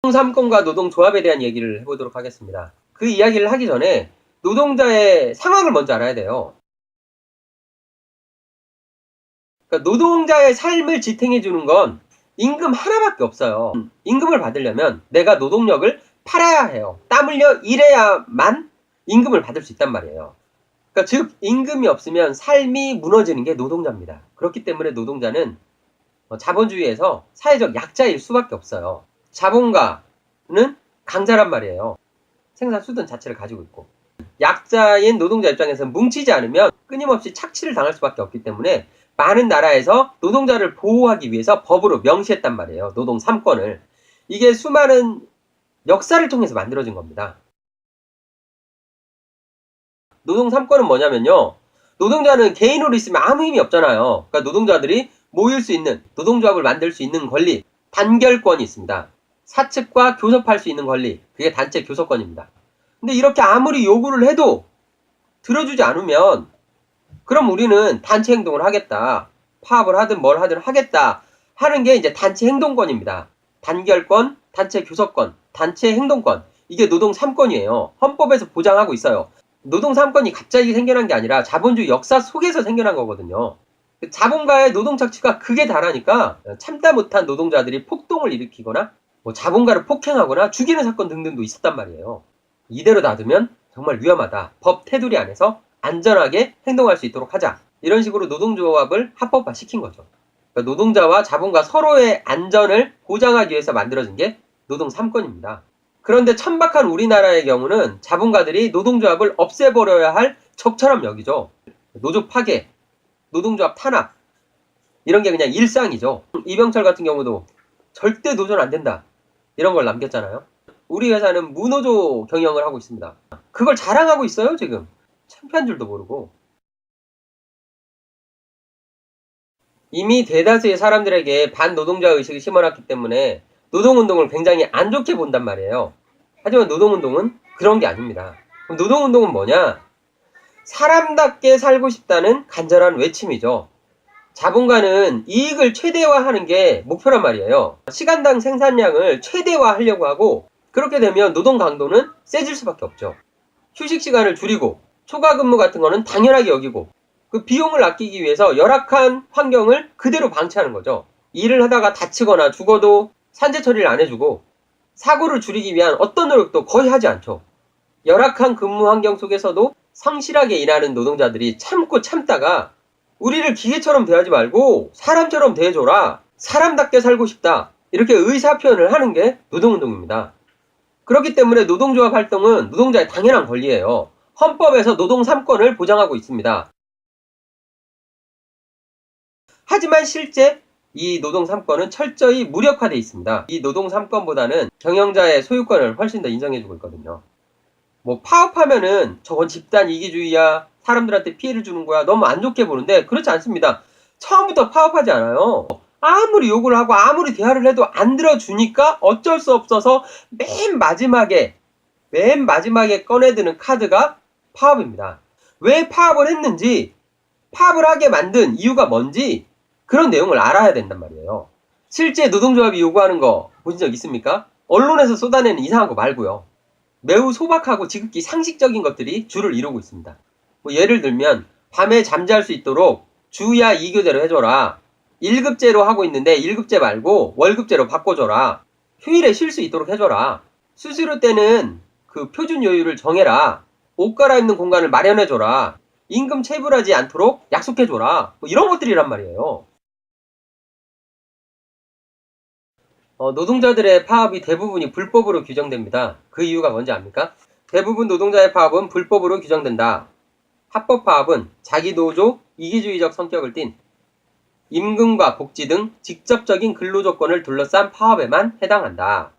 노동삼권과 노동조합에 대한 얘기를 해보도록 하겠습니다. 그 이야기를 하기 전에 노동자의 상황을 먼저 알아야 돼요. 그러니까 노동자의 삶을 지탱해 주는 건 임금 하나밖에 없어요. 임금을 받으려면 내가 노동력을 팔아야 해요. 땀 흘려 일해야만 임금을 받을 수 있단 말이에요. 그러니까 즉 임금이 없으면 삶이 무너지는 게 노동자입니다. 그렇기 때문에 노동자는 자본주의에서 사회적 약자일 수밖에 없어요. 자본가는 강자란 말이에요. 생산 수단 자체를 가지고 있고, 약자인 노동자 입장에서는 뭉치지 않으면 끊임없이 착취를 당할 수밖에 없기 때문에 많은 나라에서 노동자를 보호하기 위해서 법으로 명시했단 말이에요. 노동 3권을. 이게 수많은 역사를 통해서 만들어진 겁니다. 노동 3권은 뭐냐면요, 노동자는 개인으로 있으면 아무 힘이 없잖아요. 그러니까 노동자들이 모일 수 있는, 노동조합을 만들 수 있는 권리, 단결권이 있습니다. 사측과 교섭할 수 있는 권리, 그게 단체 교섭권입니다. 근데 이렇게 아무리 요구를 해도 들어주지 않으면 그럼 우리는 단체 행동을 하겠다, 파업을 하든 뭘 하든 하겠다 하는 게 이제 단체 행동권입니다. 단결권, 단체 교섭권, 단체 행동권, 이게 노동 3권이에요. 헌법에서 보장하고 있어요. 노동 3권이 갑자기 생겨난 게 아니라 자본주의 역사 속에서 생겨난 거거든요. 자본가의 노동 착취가 극에 달하니까 참다 못한 노동자들이 폭동을 일으키거나 자본가를 폭행하거나 죽이는 사건 등등도 있었단 말이에요. 이대로 놔두면 정말 위험하다. 법 테두리 안에서 안전하게 행동할 수 있도록 하자. 이런 식으로 노동조합을 합법화 시킨 거죠. 그러니까 노동자와 자본가 서로의 안전을 보장하기 위해서 만들어진 게 노동 3권입니다. 그런데 천박한 우리나라의 경우는 자본가들이 노동조합을 없애버려야 할 적처럼 여기죠. 노조 파괴, 노동조합 탄압, 이런 게 그냥 일상이죠. 이병철 같은 경우도 절대 노조는 안 된다, 이런 걸 남겼잖아요. 우리 회사는 무노조 경영을 하고 있습니다. 그걸 자랑하고 있어요. 지금 창피한 줄도 모르고. 이미 대다수의 사람들에게 반노동자 의식을 심어놨기 때문에 노동운동을 굉장히 안 좋게 본단 말이에요. 하지만 노동운동은 그런 게 아닙니다. 그럼 노동운동은 뭐냐? 사람답게 살고 싶다는 간절한 외침이죠. 자본가는 이익을 최대화하는 게 목표란 말이에요. 시간당 생산량을 최대화하려고 하고, 그렇게 되면 노동 강도는 세질 수밖에 없죠. 휴식 시간을 줄이고 초과 근무 같은 거는 당연하게 여기고, 그 비용을 아끼기 위해서 열악한 환경을 그대로 방치하는 거죠. 일을 하다가 다치거나 죽어도 산재 처리를 안 해주고, 사고를 줄이기 위한 어떤 노력도 거의 하지 않죠. 열악한 근무 환경 속에서도 성실하게 일하는 노동자들이 참고 참다가 우리를 기계처럼 대하지 말고 사람처럼 대해줘라, 사람답게 살고 싶다, 이렇게 의사표현을 하는 게 노동운동입니다. 그렇기 때문에 노동조합 활동은 노동자의 당연한 권리예요. 헌법에서 노동 3권을 보장하고 있습니다. 하지만 실제 이 노동 3권은 철저히 무력화되어 있습니다. 이 노동 3권보다는 경영자의 소유권을 훨씬 더 인정해주고 있거든요. 파업하면은 저건 집단 이기주의야, 사람들한테 피해를 주는 거야, 너무 안 좋게 보는데 그렇지 않습니다. 처음부터 파업하지 않아요. 아무리 요구를 하고 아무리 대화를 해도 안 들어주니까 어쩔 수 없어서 맨 마지막에 꺼내드는 카드가 파업입니다. 왜 파업을 했는지, 파업을 하게 만든 이유가 뭔지, 그런 내용을 알아야 된단 말이에요. 실제 노동조합이 요구하는 거 보신 적 있습니까? 언론에서 쏟아내는 이상한 거 말고요. 매우 소박하고 지극히 상식적인 것들이 주를 이루고 있습니다. 예를 들면 밤에 잠잘 수 있도록 주야 2교대로 해줘라. 1급제로 하고 있는데 1급제 말고 월급제로 바꿔줘라. 휴일에 쉴 수 있도록 해줘라. 수수료 때는 그 표준 요율을 정해라. 옷 갈아입는 공간을 마련해줘라. 임금 체불하지 않도록 약속해줘라. 이런 것들이란 말이에요. 노동자들의 파업이 대부분이 불법으로 규정됩니다. 그 이유가 뭔지 압니까? 대부분 노동자의 파업은 불법으로 규정된다. 합법 파업은 자기 노조 이기주의적 성격을 띤 임금과 복지 등 직접적인 근로조건을 둘러싼 파업에만 해당한다.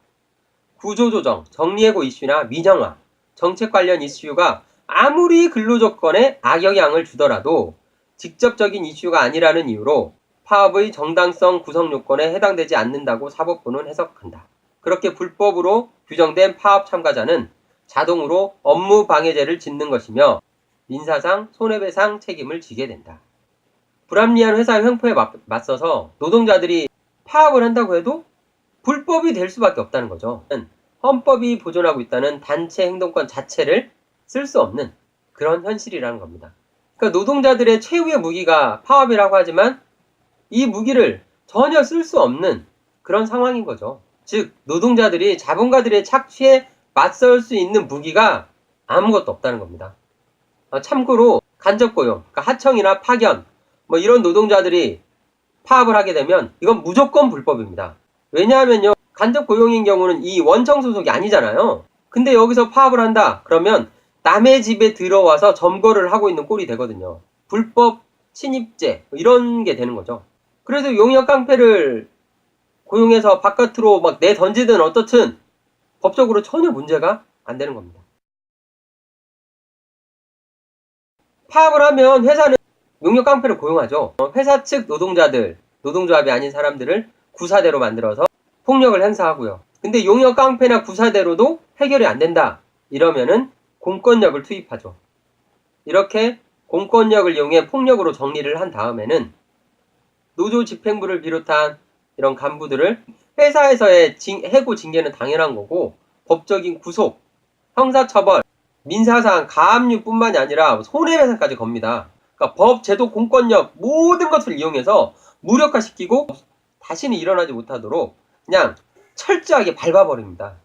구조조정, 정리해고 이슈나 민영화, 정책 관련 이슈가 아무리 근로조건에 악영향을 주더라도 직접적인 이슈가 아니라는 이유로 파업의 정당성 구성 요건에 해당되지 않는다고 사법부는 해석한다. 그렇게 불법으로 규정된 파업 참가자는 자동으로 업무 방해죄를 짓는 것이며 민사상 손해배상 책임을 지게 된다. 불합리한 회사 횡포에 맞서서 노동자들이 파업을 한다고 해도 불법이 될 수밖에 없다는 거죠. 헌법이 보존하고 있다는 단체 행동권 자체를 쓸 수 없는 그런 현실이라는 겁니다. 그러니까 노동자들의 최후의 무기가 파업이라고 하지만 이 무기를 전혀 쓸 수 없는 그런 상황인 거죠. 즉 노동자들이 자본가들의 착취에 맞설 수 있는 무기가 아무것도 없다는 겁니다. 참고로 간접고용, 그러니까 하청이나 파견 뭐 이런 노동자들이 파업을 하게 되면 이건 무조건 불법입니다. 왜냐하면요, 간접고용인 경우는 이 원청 소속이 아니잖아요. 근데 여기서 파업을 한다 그러면 남의 집에 들어와서 점거를 하고 있는 꼴이 되거든요. 불법 침입죄 이런 게 되는 거죠. 그래서 용역 깡패를 고용해서 바깥으로 막 내던지든 어떻든 법적으로 전혀 문제가 안 되는 겁니다. 파업을 하면 회사는 용역 깡패를 고용하죠. 회사 측 노동자들, 노동조합이 아닌 사람들을 구사대로 만들어서 폭력을 행사하고요. 근데 용역 깡패나 구사대로도 해결이 안 된다 이러면은 공권력을 투입하죠. 이렇게 공권력을 이용해 폭력으로 정리를 한 다음에는 노조 집행부를 비롯한 이런 간부들을 회사에서의 해고 징계는 당연한 거고 법적인 구속, 형사처벌, 민사상 가압류뿐만이 아니라 손해배상까지 겁니다. 그러니까 법, 제도, 공권력 모든 것을 이용해서 무력화시키고 다시는 일어나지 못하도록 그냥 철저하게 밟아버립니다.